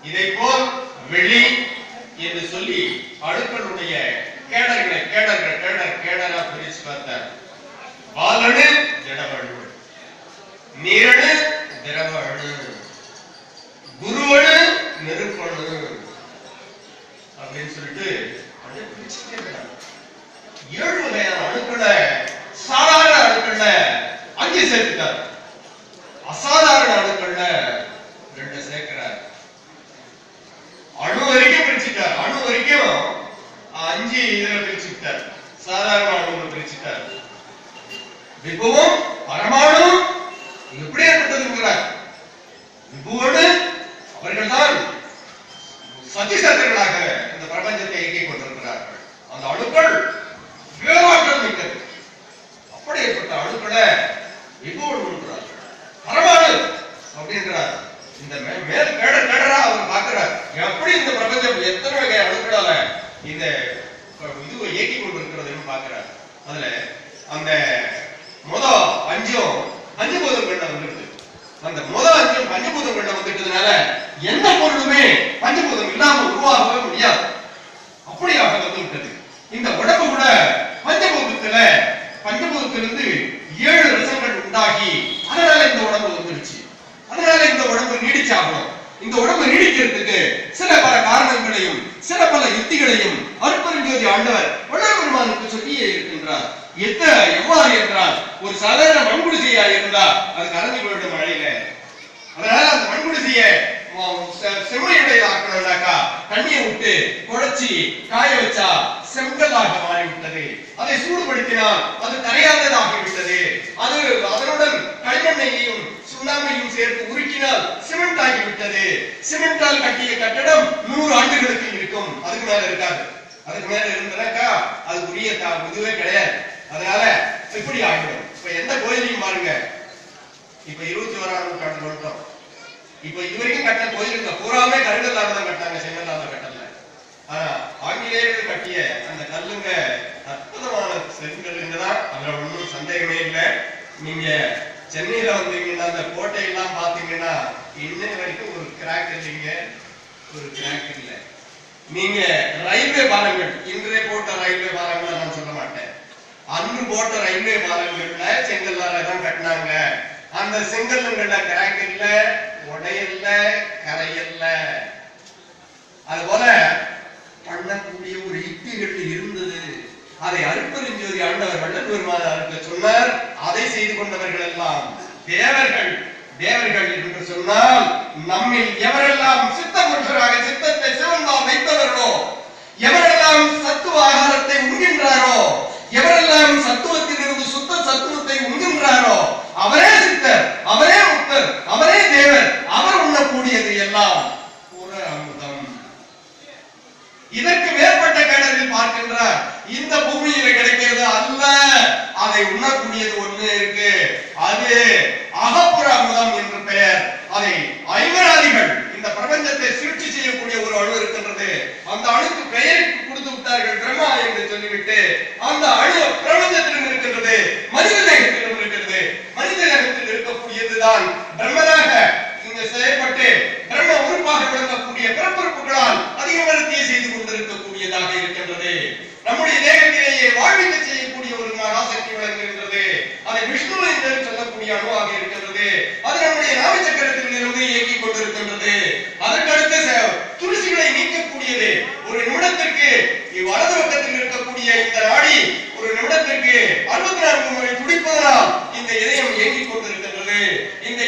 இதை போல் வெளி என்று சொல்லி அணுக்களுடைய கேடரா பிரிச்சு பார்த்தார். வாலணு ஜடவணு, நீரணு திரவ அணு, குருவணு நெருப்பணு அப்படின்னு சொல்லிட்டு 7 வகையான அணுக்களை சாதாரண அணுக்கள்ல 5 சேர்த்துட்டார். அசாதாரண அணுக்கள்ல 2 சேர்க்கிறார். அணு வரைக்கும் பிரிச்சுட்டார். அணு வரைக்கும் 5 இதுல பிரிச்சுட்டார். சாதாரண அணுவை பிரிச்சுட்டார். விபுவும் பரமாணு எப்படி ஏற்பட்டதுங்கிறார். விபுவோடு அவர்கள் தான் சதிசக்திகளாக இந்த பிரபஞ்சத்தை இயக்கிக் கொண்டிருக்கிறார்கள். அந்த அணுக்கள் பேராற்றல் மிக்கது. அப்படி ஏற்பட்ட அணுக்களை விபுவோடு பரமாணு அப்படின்றார். இந்த மேல் கேடரா அவர் பார்க்கிறார். எப்படி இந்த பிரபஞ்சம் எத்தனை வகை அணுக்களால இந்த இதுவை இயக்கிக் கொண்டிருக்கிறதுன்னு பார்க்கிறார். அதுல அந்த முதல் 5 பஞ்சபூதம் கண்டம் வந்துடுது. அந்த முதல் 5 பஞ்சபூதம் கண்டம் வந்துட்டதுனால எந்த பொருளுமே பஞ்சபூதம் இல்லாம உருவாகவே முடியாது. அப்படியாக வந்து விட்டது. இந்த உடம்பு கூட பஞ்சபூதத்திலிருந்து 7 ரசங்கள் உண்டாகி அதனால இந்த உடம்பு வந்துருச்சு. அதனால இந்த உடம்பு நீடிச்சாகணும். இந்த உடம்பு நீடிக்கிறதுக்கு சில பல காரணங்களையும் சில பல யுக்திகளையும் அருட்பெருஞ்சோதி ஆண்டவர் வள்ளற்பெருமானுக்கு சொல்லியே இருக்கின்றார். எவ்வாறு என்றால், ஒரு சாதாரண மண்குடிசையா இருந்தா அது கரைஞ்சு போயிடும் மழையில. அதனால அந்த மண்குடிசையை செம்மையுடைய ஆக்கணும்னாக்கா தண்ணியை விட்டு குழைச்சி காய வச்சா செங்கலாக மாறிவிட்டது. அதை சூடுபடுத்தினால் அது கரையாததாகிவிட்டது. அதனுடன் களிமண்ணையும் சுண்ணாம்பையும் சேர்த்து உருக்கினால் சிமெண்ட் ஆகிவிட்டது. சிமெண்டால் கட்டிய கட்டடம் 100 ஆண்டுகளுக்கு இருக்கும். அதுக்கு மேல இருக்காது. அதுக்கு மேல இருந்தாக்கா அது உரிய இதுவே கிடையாது. அதனால இப்படி ஆகிடும். இப்ப எந்த கோயிலையும் பாருங்க, இப்ப 21ஆம் நூற்றாண்டு வந்துட்டோம். இப்ப இதுவரைக்கும் கட்ட கோயிலுங்க பூராமே கருங்கல்லால தான் கட்டாங்க, செங்கல்லால கட்டல. ஆனா ஆங்கிலேயர்கள் கட்டிய அந்த கல்லுங்க அற்புதமான செங்கல்லுங்க தான். அதுல ஒன்றும் சந்தேகமே இல்லை. நீங்க சென்னையில வந்தீங்கன்னா அந்த கோட்டையெல்லாம் பாத்தீங்கன்னா இன்னை வரைக்கும் ஒரு கிராக் இல்லைங்க, ஒரு கிராக் இல்லை. நீங்க ரயில்வே பாலங்கள், இன்றே போட்ட ரயில்வே பாலங்கள் நான் சொல்ல மாட்டேன், அன்று போட்ட ரயில்வே பாலங்கள்ல செங்கல்லால தான் கட்டினாங்க. அந்த செங்கல்லுங்கள்ல கிராக் இல்ல, உடையல்ல, கரையல்ல. அதுபோல பண்ணக்கூடிய ஒரு யுக்திகள் இருந்தது. அதை அருட்பெருஞ்சோதி ஆண்டவர் வள்ளற்பெருமானாருக்கு சொன்னார். அதை செய்து கொண்டவர்கள் எல்லாம் தேவர்கள். தேவர்கள் என்று சொன்னால் நம்மில் எவரெல்லாம் சித்த புருஷராக சித்தத்தை சிவந்தால் வைத்தவர்களோ, எவரெல்லாம் சத்துவ ஆகாரத்தை உண்கின்றாரோ, எவரெல்லாம் சத்துவத்திலிருந்து சுத்த சத்துவத்தை உண்கின்றாரோ அவரே சித்தர், அவரே முக்தர், அவரே தேவர். அவர் உண்ணக்கூடியது எல்லாம் புற அமுதம். இதற்கு மேற்பட்ட கேடரில் பார்க்கின்றார். இந்த பூமியில கிடைக்கிறது அல்ல, அதை உண்ணக்கூடியது ஒண்ணு இருக்கு. அது அகப்புற அமுதம் என்று பெயர். அதை ஐவராதிகள் இந்த பிரபஞ்சத்தை சீழ்ச்சி செய்யக்கூடிய ஒரு அணு இருக்கின்றது. அந்த அணுக்கு பெயர் கொடுத்து விட்டார்கள் பிரம்மா என்று சொல்லிவிட்டு. அந்த அணு பிரபஞ்சத்திலும் இருக்கின்றது, மனித தேகத்திலும் இருக்கிறது. மனித தேகத்தில் இருக்கக்கூடியதுதான் பிரம்மனாக இங்க செயல்பட்டு பிரம்ம உறுப்பாக விளங்கக்கூடிய பிறப்புறுப்புகளால் அதிகமரத்தியை செய்து கொண்டிருக்கக்கூடியதாக இருக்கின்றது. நம்முடைய தேகத்திலேயே வாழ்விக்க செய்யக்கூடிய ஒரு மகாசக்தி விளங்குகின்றது. அதை விஷ்ணு என்று சொல்லக்கூடிய அணுவாக இருக்கின்றது. அது நம்முடைய நாமச்சக்கரத்தில் இருந்து இயக்கிக் கொண்டிருக்கின்றது. அதற்கடுத்து துளசிகளை நீக்கக்கூடியது. ஒரு நிமிடத்திற்கு வலது பக்கத்தில் இருக்கக்கூடிய இந்த நாடி ஒரு நிமிடத்திற்கு 64 முறை துடிப்பதனால் இந்த இதயம் இயங்கிக் கொண்டிருக்கின்றது. இந்த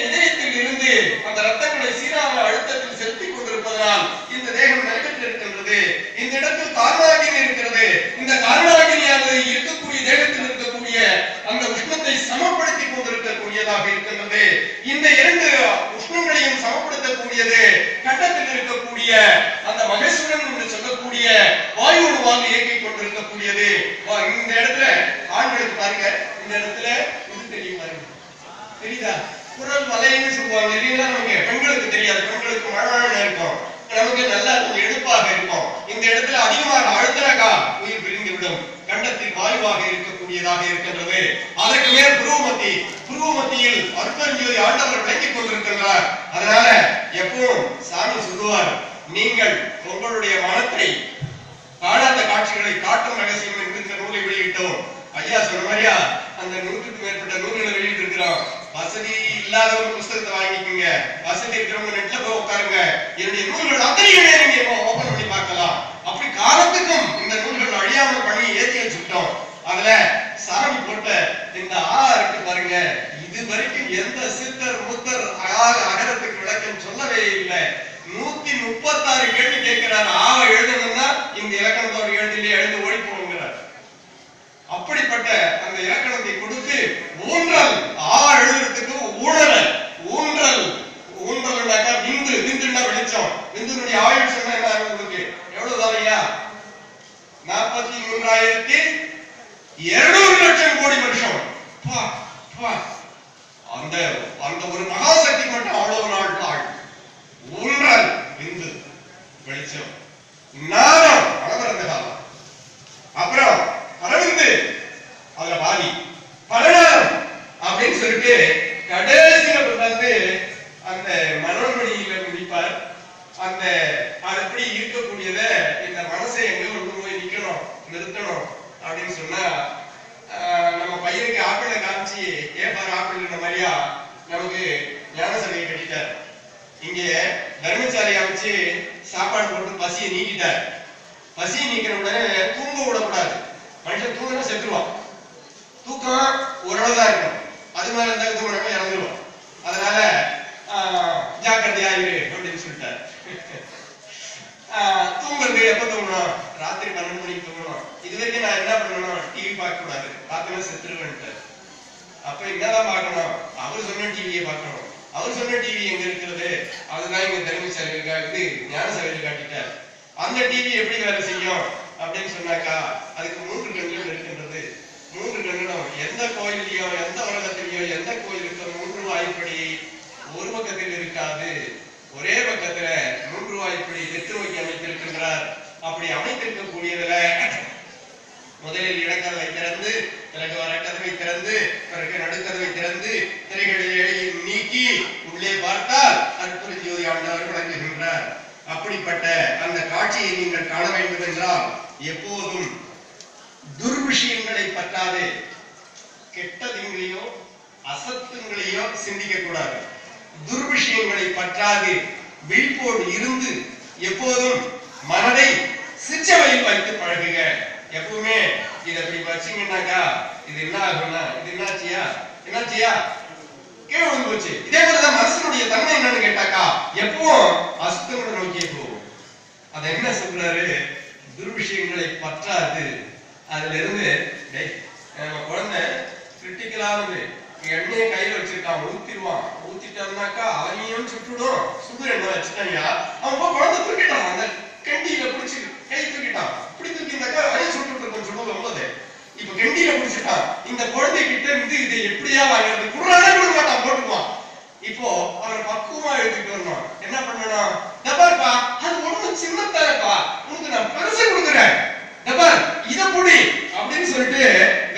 இதயத்தில் இருந்து அந்த ரத்தங்களை சீரான அழுத்தத்தில் செலுத்திக் கொண்டிருப்பதனால் இந்த தேகம் நிலைபெற்று இருக்கின்றது. இந்த இடத்தில் காரணாகினி இருக்கிறது. இந்த காரணாகினியானது இருக்கக்கூடிய தேகத்தில் இருக்கக்கூடிய அந்த உஷ்ணத்தை சமப்படுத்திக் கொண்டிருக்கக்கூடியதாக இருக்கின்றது. இந்த 2 உஷ்ணங்களையும் சமப்படுத்தக்கூடியது கட்டத்தில் இருக்கக்கூடிய அந்த மகேஸ்வரன் என்று சொல்லக்கூடிய வாயுவோடு வாங்க இயக்கிக் கொண்டிருக்கக்கூடியது. இந்த இடத்துல ஆண்களுக்கு பாருங்க, இந்த இடத்துல இது தெரியும் பாருங்க, தெரியுதா? குரல் வலைன்னு சொல்லுவாங்க இல்லைங்களா? நமக்கு பெண்களுக்கு தெரியாது. பெண்களுக்கு மழை இருக்கும், நமக்கு நல்லா எடுப்பாக இருக்கும். இந்த இடத்துல அதிகமாக அழுத்தனாக்கா உயிர் பிரிந்து விடும். கண்டத்தில் வாயுவாக இருக்கக்கூடியதாக இருக்கின்றது. அதற்கு மேல் புருவமத்தி, புருவமத்தியில் அருட்பெருஞ்சோதி ஆண்டவர் விளங்கிக் கொண்டிருக்கின்றார். அதனால எப்பவும் சாமி சொல்லுவார், நீங்கள் உங்களுடைய மனத்தை காணாத காட்சிகளை காட்டும் ரகசியம் என்று இந்த நூலை வெளியிட்டோம். ஐயா சொன்ன மாதிரியா அந்த 100க்கும் மேற்பட்ட நூல்களை வெளியிட்டு இருக்கிறோம். வசதி இல்லாதவங்க புஸ்தகத்தை வாங்கிக்கோங்க, வசதி இருக்கிறவங்க நெட்ல போய் உட்காருங்க. என்னுடைய நூல்கள் அத்தனையுமே நீங்க ஓபன் பண்ணி பார்க்கலாம். அப்படி காலத்துக்கும் இந்த நூல்கள் அழியாமல் பண்ணி ஏற்றி வச்சுட்டோம். அதுல சாமி போட்ட இந்த இருக்கு பாருங்க, இது வரைக்கும் எந்த சித்தர் முத்தர் அகரத்துக்கு விளக்கம் சொல்லவே இல்லை. 136 கேள்வி கேட்கிறார். ஆவ எழுதணும்னா இந்த இலக்கணத்தோட எழுதிலே எழுந்து ஓடி போங்கிறார். அப்படிப்பட்ட அந்த இலக்கணத்தை கொடுத்து ஊன்றல் எழுதுறதுக்கு ஊழல் ஊன்றல் ஊன்றல்னாக்கா விந்துன்னா வெளிச்சம். விந்துனுடைய ஆயுள் சொன்னா என்ன ஆகுது? எவ்வளவு ஐயா? 43,200 லட்சம் கோடி வருஷம். அந்த அந்த ஒரு மகாசக்தி மட்டும் அவ்வளவு நாள் ஊன்றல் விந்து வெளிச்சம் நாதம் அளவரந்த காலம். அப்புறம் அரவிந்து அதுல பாதி பலனாரம் அப்படின்னு சொல்லிட்டு கடைசியில வந்து அந்த மனோன்மணியில முடிப்பார். அந்த அப்படி இருக்கக்கூடியத இந்த மனசை எங்க கொண்டு போய் நிக்கணும், நிறுத்தணும் அப்படின்னு சொன்னா நம்ம பையனுக்கு ஆப்பிள காமிச்சு ஏப்பாரு ஆப்பிள் மாதிரியா நமக்கு ஞான சபையை கட்டிட்டார். இங்க தர்மசாலை அமைச்சு சாப்பாடு போட்டு பசியை நீக்கிட்டார். பசியை நீக்கிற உடனே தூங்க விடக்கூடாது. மனுஷன் தூங்கினா செத்துருவான். தூக்கம் ஓரளவுதான் இருக்கும். அது மேல இருந்தா தூங்கினா இறந்துருவான். அதனால ஜாக்கிரதையா இரு அப்படின்னு சொல்லிட்டார். தூங்குறது எப்ப தூங்கணும்? ராத்திரி 12 மணிக்கு தூங்கணும். இது வரைக்கும் நான் என்ன பண்ணணும்? டிவி பார்க்க கூடாது, பார்த்தோன்னா செத்துருவேன்ட்டு. அப்ப என்னதான் பார்க்கணும்? அவரு சொன்ன டிவியை பார்க்கணும். அவர் சொன்ன டிவி எங்க இருக்கிறது? அதுதான் இங்க தர்மசாலையில் இது ஞான சபையில் காட்டிட்டார். அந்த டிவி எப்படி வேலை செய்யும் அப்படின்னு சொன்னாக்கா அதுக்கு 3 கண்கள் இருக்கின்றது. 3 கண்களும் எந்த கோயிலையோ எந்த உலகத்திலேயோ எந்த கோயிலுக்கு 3 வாய்ப்படி ஒரு பக்கத்தில் இருக்காது. ஒரே பக்கத்துல 3 வாய்ப்படி நெற்றுநோக்கி அமைத்திருக்கின்றார். அப்படி அமைத்திருக்கக்கூடியதுல முதலில் இடக்கதவை திறந்து, பிறகு வரக்கதவை திறந்து, பிறகு நடுக்கதவை திறந்து, திரைகளை நீக்கி உள்ளே பார்த்தால் அற்புத ஜோதி ஆண்டவர் விளங்குகின்றார். அப்படிப்பட்ட அந்த காட்சியை நீங்கள் காண வேண்டும் என்றால் எப்போதும் துர்விஷயங்களை பற்றாது, கெட்டதுங்களையோ அசத்துங்களையோ சிந்திக்க கூடாது. துர்விஷயங்களை பற்றாது விழிப்போடு இருந்து எப்போதும் மனதை சிற்றவையில் வைத்து பழகுக. எப்பவுமே இதை அப்படி வச்சீங்கன்னாக்கா இது என்ன ஆகும்னா, இது என்னாச்சியா என்னாச்சியா கீழே விழுந்து போச்சு. இதே போலதான் மனசனுடைய தன்மை என்னன்னு கேட்டாக்கா எப்பவும் அசுத்தங்களை நோக்கியே போகும். அதை என்ன சொல்றாரு? துர்விஷயங்களை பற்றாது. அதுல இருந்து நம்ம குழந்தை கிரிட்டிக்கலானது எண்ணெயை கையில வச்சிருக்கான், ஊத்திடுவான். ஊத்திட்டான்னாக்கா அவனையும் சுட்டுடும். சுடு எண்ணெய் வச்சுட்டாங்க, அவன் குழந்தை தூக்கிட்டான். அந்த கண்டியில பிடிச்சி கை தூக்கிட்டான். இப்படி தூக்கினாக்கா அதையும் சுட்டு இருக்கும் சொல்லுவது ரொம்ப. இப்ப கண்டியில பிடிச்சிட்டான். இந்த குழந்தை கிட்ட இருந்து இதை எப்படியா வாங்கிறது? குடுறானே கொடுக்க மாட்டான், போட்டுக்குவான். இப்போ அவனை பக்குவமா எடுத்துட்டு வரணும். என்ன பண்ணணும்? டபார்ப்பா அது ஒண்ணும் சின்னத்தானப்பா, உனக்கு நான் பெருசு கொடுக்குறேன், டபார் இத புடி அப்படின்னு சொல்லிட்டு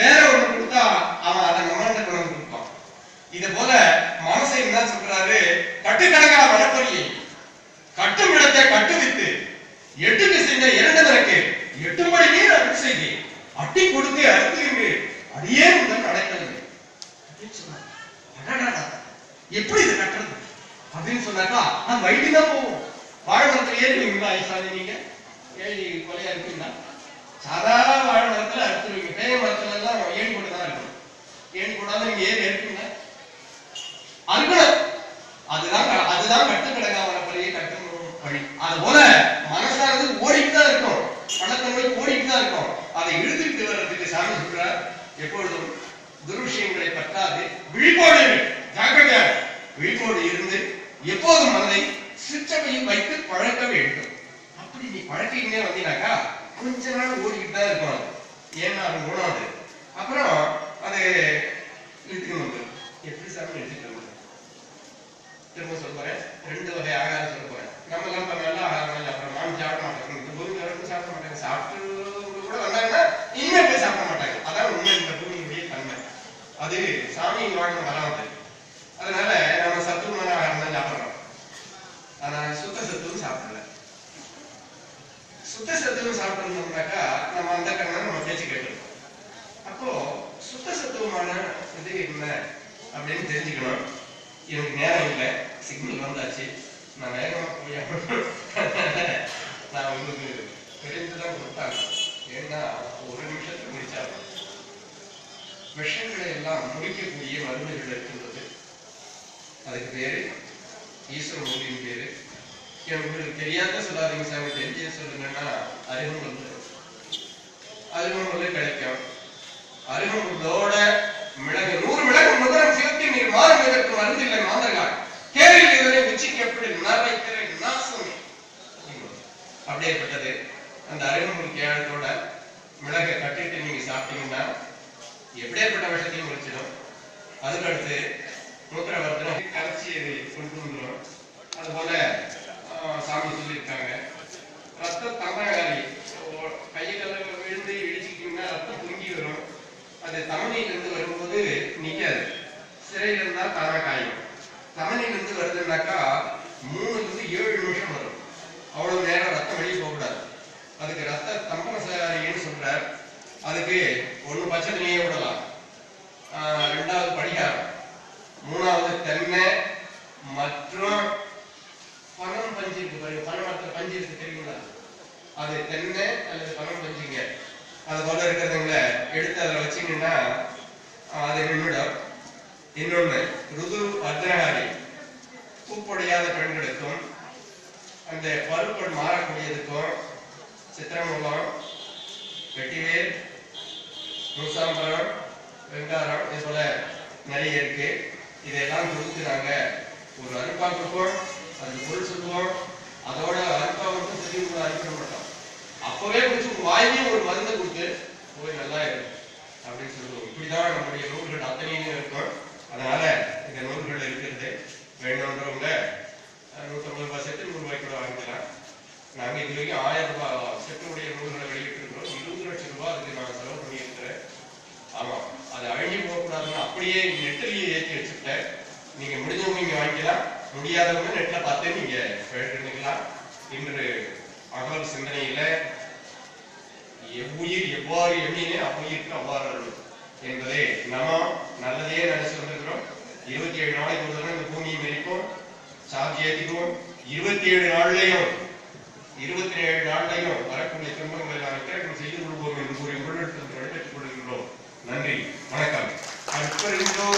வேற ஒண்ணு கொடுத்தா அவன் அதை நம்மள்கிட்ட கொண்டு வந்து கொடுப்பான். இத போல மனசை என்ன சொல்றாரு? கட்டுக்கணக்கான மனப்பொறியை கட்டும் இடத்தை கட்டுவித்து எட்டுக்கு செஞ்ச 2 தரக்கு 8 நீர் அருள் செய்தி அட்டி கொடுத்து அறுத்து அடியே முதல் நடக்கிறது எப்படி இது கட்டுறது அப்படின்னு சொன்னாக்கா நான் வயிற்று தான் போவோம். வாழை மரத்துல ஏறுவீங்களா? ஐசாதி நீங்க ஏழி கொலையா இருப்பீங்களா? சாதாரண வாழை மரத்துல அறுத்துருவீங்க. பேய மரத்துல எல்லாம் ஏணி கொண்டு தான் இருக்கும். ஏணி கொண்டாந்து நீங்க ஏறி இருப்பீங்க அறுக்கணும். அதுதான் கட்டு கிடக்காம பள்ளியை கட்டணும் வழி. அது போல மனசானது ஓடிட்டு தான் இருக்கும், பணத்தன்மை ஓடிட்டு தான் இருக்கும். அதை இழுத்துட்டு வர்றதுக்கு சாமி சொல்றார் எப்பொழுதும் துர்விஷயங்களை பற்றாது விழிப்போடு ஜாக்கிரதையா விழிப்போடு இருந்து எப்போதும் மனதை சிற்றவையில் வைத்து பழக்க வேண்டும். அப்படி நீ பழக்கிட்டே வந்தீங்கன்னாக்கா கொஞ்ச நாள் ஓடிக்கிட்டு தான் இருக்கும். ஏன்னா அது குணம். அப்புறம் அது இழுத்துக்கணும் வந்து எப்படி சாமி எடுத்துட்டு திரும்ப சொல்ல போறேன். 2 வகை ஆகாரம் சொல்ல போறேன். நம்ம எல்லாம் பண்ணலாம் ஆகாரம். அப்புறம் நான் சாப்பிட மாட்டேன், இந்த பூமி சாப்பிட மாட்டாங்க. சாப்பிட்டு கூட வந்தாங்கன்னா இனிமே போய் சாப்பிட மாட்டாங்க. அதான் உண்மை. இந்த பூமியுடைய தன்மை அது சாமி வாழ்க்கை வராது. அதனால நம்ம சத்துவமான ஆகாரம் தான் சாப்பிடுறோம். ஆனா சுத்த சத்தும் சாப்பிடல. சுத்த சத்துவம் சாப்பிட்டோம்னாக்கா நம்ம அந்த கண்ணை நம்ம பேச்சு கேட்டுருக்கோம். அப்போ சுத்த சத்துவமான இது என்ன அப்படின்னு தெரிஞ்சுக்கணும். எனக்கு நேரம் இல்லை, சிக்னல் வந்தாச்சு, நான் வேகமா போய் நான் உங்களுக்கு தெரிந்துதான் கொடுத்தாங்க. ஏன்னா ஒரு நிமிஷத்துக்கு முடிச்சாலும் விஷங்களை எல்லாம் முடிக்கக்கூடிய மருந்துகள் இருக்கின்றது. அதுக்கு பேரு ஈஸ்வர மூலியின் பேரு. உங்களுக்கு தெரியாத சொல்லாதீங்க சாமி, தெரிஞ்சு சொல்லுங்கன்னா அருகம்புல்லு கிடைக்கும். அருகம்புல்லோட மிளகு 100 மிளகு முதலம் சிவத்தி நீர் மாறுவதற்கு மருந்தில்லை மாந்தர்கள் கேரில் இதனை உச்சிக்கு எப்படி நரைக்கிற நாசமே அப்படியேப்பட்டது. அந்த அருகம்புல் கேரளத்தோட மிளகை கட்டிட்டு நீங்க சாப்பிட்டீங்கன்னா எப்படியேப்பட்ட விஷயத்தையும் முடிச்சிடும். அதுக்கடுத்து மூத்திரவர்த்தனை கரைச்சி கொண்டு வந்துடும். அதுபோல சாமி சொல்லியிருக்காங்க, ரத்த தமனகாரி கையில விழுந்து இடிச்சுக்கிட்டீங்கன்னா ரத்தம் பொங்கி வரும். அது தமனியிலிருந்து வரும்போது நிக்காது, சிறையில இருந்தா தானா காயும். தமனியிலிருந்து வருதுன்னாக்கா 3 to 7 நிமிஷம் வரும். அவ்வளவு நேரம் ரத்தம் வெளியே போகக்கூடாது. அதுக்கு ரத்த தம்பனசாரின்னு சொல்றார். அதுக்கு 1 பச்சை தண்ணியே விடலாம், 2வது படிகாரம், 3வது தென்னை மற்றும் பனம் பஞ்சு இருக்கு. பனை மரத்துல பஞ்சு இருக்கு தெரியுங்களா? அது தென்னை அல்லது பனம் பஞ்சுங்க. அது போல இருக்கிறதுங்கள எடுத்து அதில் வச்சீங்கன்னா அது நின்றுடும். இன்னொன்னு ருது அர்த்தகாரி, பூப்பொடையாத பெண்களுக்கும் அந்த பருப்பொருள் மாறக்கூடியதுக்கும் சித்திரமூலம், வெட்டிவேல், முசாம்பரம், வெங்காரம், இது போல நிறைய இருக்கு. இதெல்லாம் கொடுத்து நாங்க ஒரு அருப்பா கொடுப்போம், அதுக்கு பொருள் சொல்லுவோம். அதோட அருப்பா மட்டும் சொல்லி அனுப்பிட மாட்டோம். அப்பவே கொஞ்சம் வாங்கி ஒரு மருந்து கொடுத்து போய் நல்லா இருக்கு அப்படின்னு சொல்லுவோம். இப்படிதான் நம்முடைய நூல்கள் அத்தனையும் இருக்கும். அதனால இந்த நூல்கள் இருக்கிறது. வேணுன்றவங்க 150 ரூபாய் செட்டு 100 ரூபாய்க்கு கூட வாங்கிக்கலாம். நாங்க இது வரைக்கும் 1000 ரூபாய் செட்டுடைய நூல்களை வெளியிட்டிருக்கிறோம். 20 லட்சம் ரூபாய் அதுக்கு நான் செலவு பண்ணியிருக்கிறேன். ஆமா, அது அழிஞ்சு போகக்கூடாதுன்னு அப்படியே நெட்டிலேயே ஏற்றி வச்சுட்டேன். நீங்க முடிஞ்சவங்க இங்க வாங்கிக்கலாம், முடியாதவங்க நெட்ல பார்த்து நீங்க எழுதிக்கலாம். இன்று அகல் சிந்தனையில எவ்வுயிர் எவ்வாறு எண்ணினே அவ்வுயிருக்கு அவ்வாறு அருள் என்பதே நம்ம நல்லதையே நினைச்சு வந்திருக்கிறோம். 27 நாளைக்கு ஒரு தடவை இந்த பூமியை மெரிப்போம், சார்ஜ் ஏற்றிக்குவோம். 27 நாள்லையும் வரக்கூடிய துன்பங்களை நாம் இக்கரகம் செய்து கொள்வோம் என்று கூறி முன்னெடுத்து பெற்றுக் கொள்கின்றோம். நன்றி, வணக்கம். அடுப்பறிந்தோ